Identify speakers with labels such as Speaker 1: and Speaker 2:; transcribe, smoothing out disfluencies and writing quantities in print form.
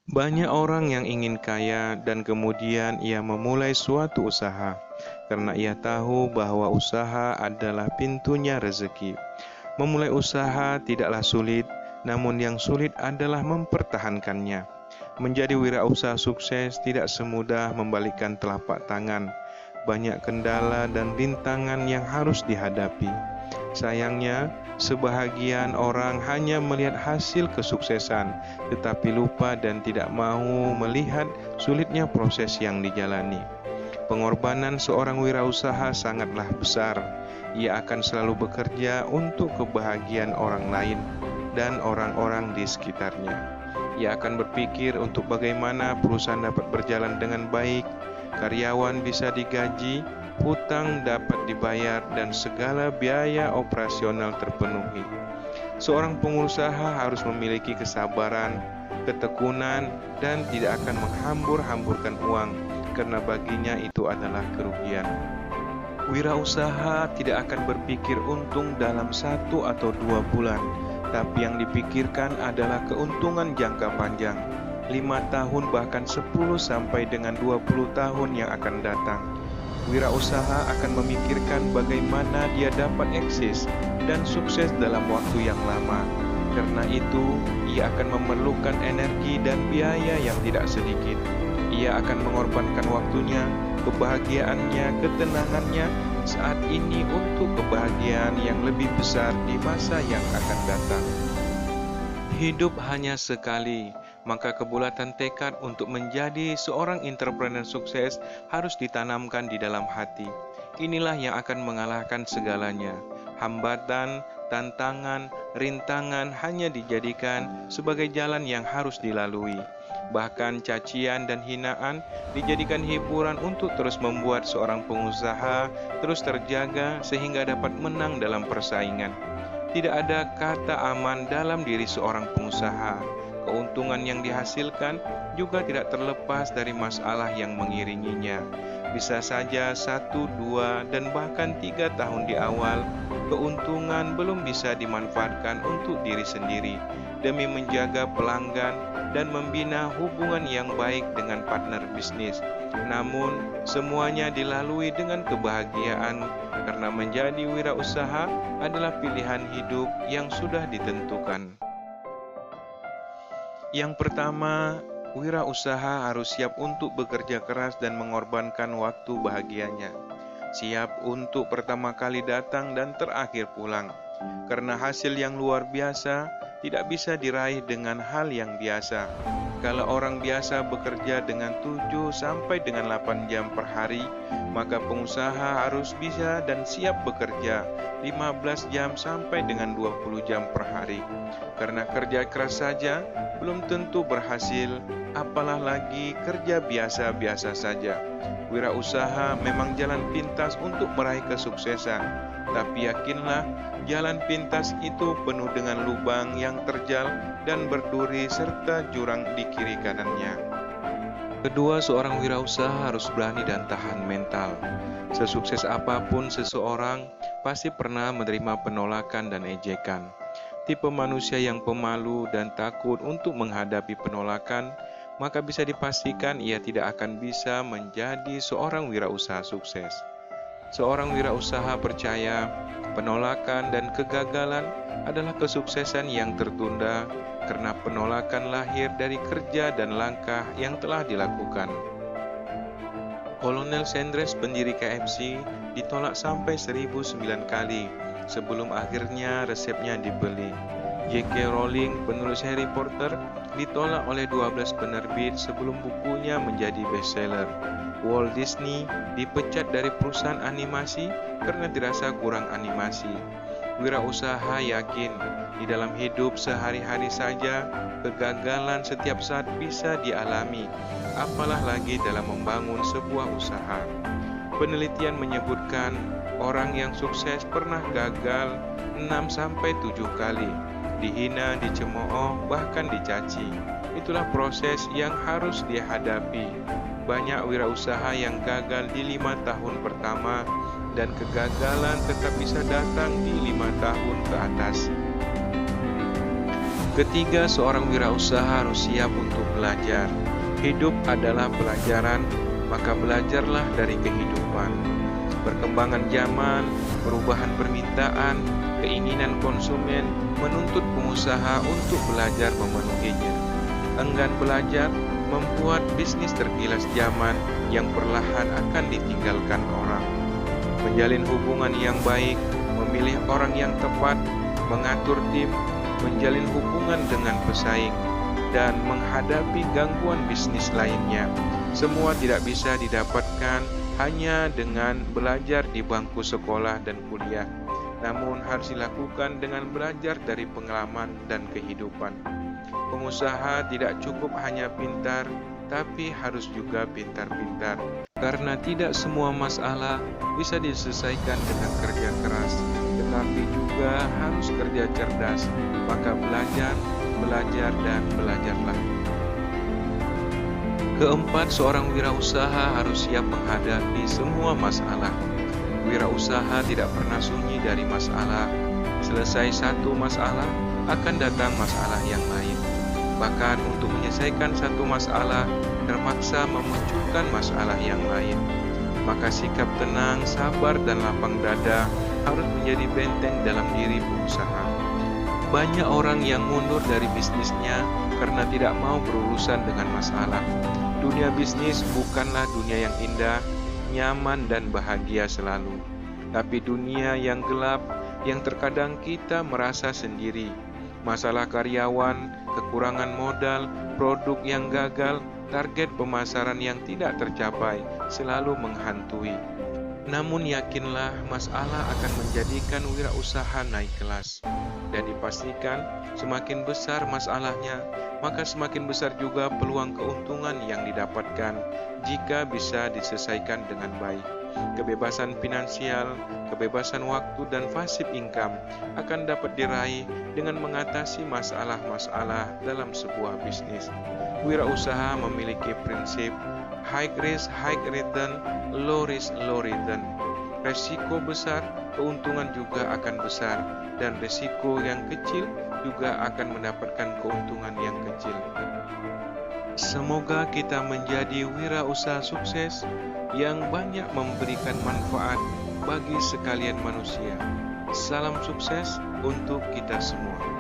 Speaker 1: Banyak orang yang ingin kaya dan kemudian ia memulai suatu usaha karena ia tahu bahwa usaha adalah pintunya rezeki. Memulai usaha tidaklah sulit, namun yang sulit adalah mempertahankannya. Menjadi wirausaha sukses tidak semudah membalikkan telapak tangan. Banyak kendala dan rintangan yang harus dihadapi. Sayangnya, sebahagian orang hanya melihat hasil kesuksesan, tetapi lupa dan tidak mau melihat sulitnya proses yang dijalani. Pengorbanan seorang wirausaha sangatlah besar. Ia akan selalu bekerja untuk kebahagiaan orang lain dan orang-orang di sekitarnya. Ia akan berpikir untuk bagaimana perusahaan dapat berjalan dengan baik, karyawan bisa digaji, hutang dapat dibayar, dan segala biaya operasional terpenuhi. Seorang pengusaha harus memiliki kesabaran, ketekunan, dan tidak akan menghambur-hamburkan uang, karena baginya itu adalah kerugian. Wirausaha tidak akan berpikir untung dalam 1 atau 2 bulan, tapi yang dipikirkan adalah keuntungan jangka panjang, 5 tahun bahkan 10 sampai dengan 20 tahun yang akan datang. Wirausaha akan memikirkan bagaimana dia dapat eksis dan sukses dalam waktu yang lama. Karena itu, ia akan memerlukan energi dan biaya yang tidak sedikit. Ia akan mengorbankan waktunya, kebahagiaannya, ketenangannya saat ini untuk kebahagiaan yang lebih besar di masa yang akan datang. Hidup hanya sekali, maka kebulatan tekad untuk menjadi seorang entrepreneur sukses harus ditanamkan di dalam hati. Inilah yang akan mengalahkan segalanya. Hambatan, tantangan, rintangan hanya dijadikan sebagai jalan yang harus dilalui. Bahkan cacian dan hinaan dijadikan hiburan untuk terus membuat seorang pengusaha terus terjaga sehingga dapat menang dalam persaingan. Tidak ada kata aman dalam diri seorang pengusaha. Keuntungan yang dihasilkan juga tidak terlepas dari masalah yang mengiringinya. Bisa saja 1, 2, dan bahkan 3 tahun di awal, keuntungan belum bisa dimanfaatkan untuk diri sendiri demi menjaga pelanggan dan membina hubungan yang baik dengan partner bisnis. Namun, semuanya dilalui dengan kebahagiaan karena menjadi wirausaha adalah pilihan hidup yang sudah ditentukan. Yang pertama, wirausaha harus siap untuk bekerja keras dan mengorbankan waktu bahagianya. Siap untuk pertama kali datang dan terakhir pulang. Karena hasil yang luar biasa tidak bisa diraih dengan hal yang biasa. Kalau orang biasa bekerja dengan 7 sampai dengan 8 jam per hari, maka pengusaha harus bisa dan siap bekerja 15 jam sampai dengan 20 jam per hari. Karena kerja keras saja belum tentu berhasil, apalah lagi kerja biasa-biasa saja. Wirausaha memang jalan pintas untuk meraih kesuksesan, tapi yakinlah jalan pintas itu penuh dengan lubang yang terjal dan berduri serta jurang di kiri kanannya. Kedua, seorang wirausaha harus berani dan tahan mental. Sesukses apapun seseorang pasti pernah menerima penolakan dan ejekan. Tipe manusia yang pemalu dan takut untuk menghadapi penolakan, maka bisa dipastikan ia tidak akan bisa menjadi seorang wirausaha sukses. Seorang wirausaha percaya penolakan dan kegagalan adalah kesuksesan yang tertunda karena penolakan lahir dari kerja dan langkah yang telah dilakukan. Kolonel Sanders, pendiri KFC, ditolak sampai 1009 kali sebelum akhirnya resepnya dibeli. J.K. Rowling, penulis Harry Potter, ditolak oleh 12 penerbit sebelum bukunya menjadi bestseller. Walt Disney dipecat dari perusahaan animasi karena dirasa kurang animasi. Wirausaha yakin di dalam hidup sehari-hari saja kegagalan setiap saat bisa dialami, apalah lagi dalam membangun sebuah usaha. Penelitian menyebutkan orang yang sukses pernah gagal 6-7 kali, dihina, dicemooh, bahkan dicaci. Itulah proses yang harus dihadapi. Banyak wirausaha yang gagal di 5 tahun pertama dan kegagalan tetap bisa datang di 5 tahun ke atas. Ketiga, seorang wirausaha harus siap untuk belajar. Hidup adalah pelajaran, maka belajarlah dari kehidupan. Perkembangan zaman, perubahan permintaan, keinginan konsumen menuntut pengusaha untuk belajar memenuhinya. Enggan belajar membuat bisnis tergilas zaman yang perlahan akan ditinggalkan orang. Menjalin hubungan yang baik, memilih orang yang tepat, mengatur tim, menjalin hubungan dengan pesaing, dan menghadapi gangguan bisnis lainnya. Semua tidak bisa didapatkan hanya dengan belajar di bangku sekolah dan kuliah, namun harus dilakukan dengan belajar dari pengalaman dan kehidupan. Pengusaha tidak cukup hanya pintar, tapi harus juga pintar-pintar. Karena tidak semua masalah bisa diselesaikan dengan kerja keras, tetapi juga harus kerja cerdas. Maka belajar, dan belajarlah. Keempat, seorang wirausaha harus siap menghadapi semua masalah. Wirausaha tidak pernah sunyi dari masalah. Selesai satu masalah, akan datang masalah yang lain. Bahkan untuk menyelesaikan satu masalah, terpaksa memunculkan masalah yang lain. Maka sikap tenang, sabar, dan lapang dada harus menjadi benteng dalam diri pengusaha. Banyak orang yang mundur dari bisnisnya karena tidak mau berurusan dengan masalah. Dunia bisnis bukanlah dunia yang indah, nyaman, dan bahagia selalu, tapi dunia yang gelap yang terkadang kita merasa sendiri. Masalah karyawan, kekurangan modal, produk yang gagal, target pemasaran yang tidak tercapai selalu menghantui. Namun yakinlah, masalah akan menjadikan wirausaha naik kelas. Dan dipastikan semakin besar masalahnya, maka semakin besar juga peluang keuntungan yang didapatkan jika bisa diselesaikan dengan baik. Kebebasan finansial, kebebasan waktu, dan passive income akan dapat diraih dengan mengatasi masalah-masalah dalam sebuah bisnis. Wirausaha memiliki prinsip high risk, high return, low risk, low return. Resiko besar, keuntungan juga akan besar, dan resiko yang kecil juga akan mendapatkan keuntungan yang kecil. Semoga kita menjadi wirausaha sukses yang banyak memberikan manfaat bagi sekalian manusia. Salam sukses untuk kita semua.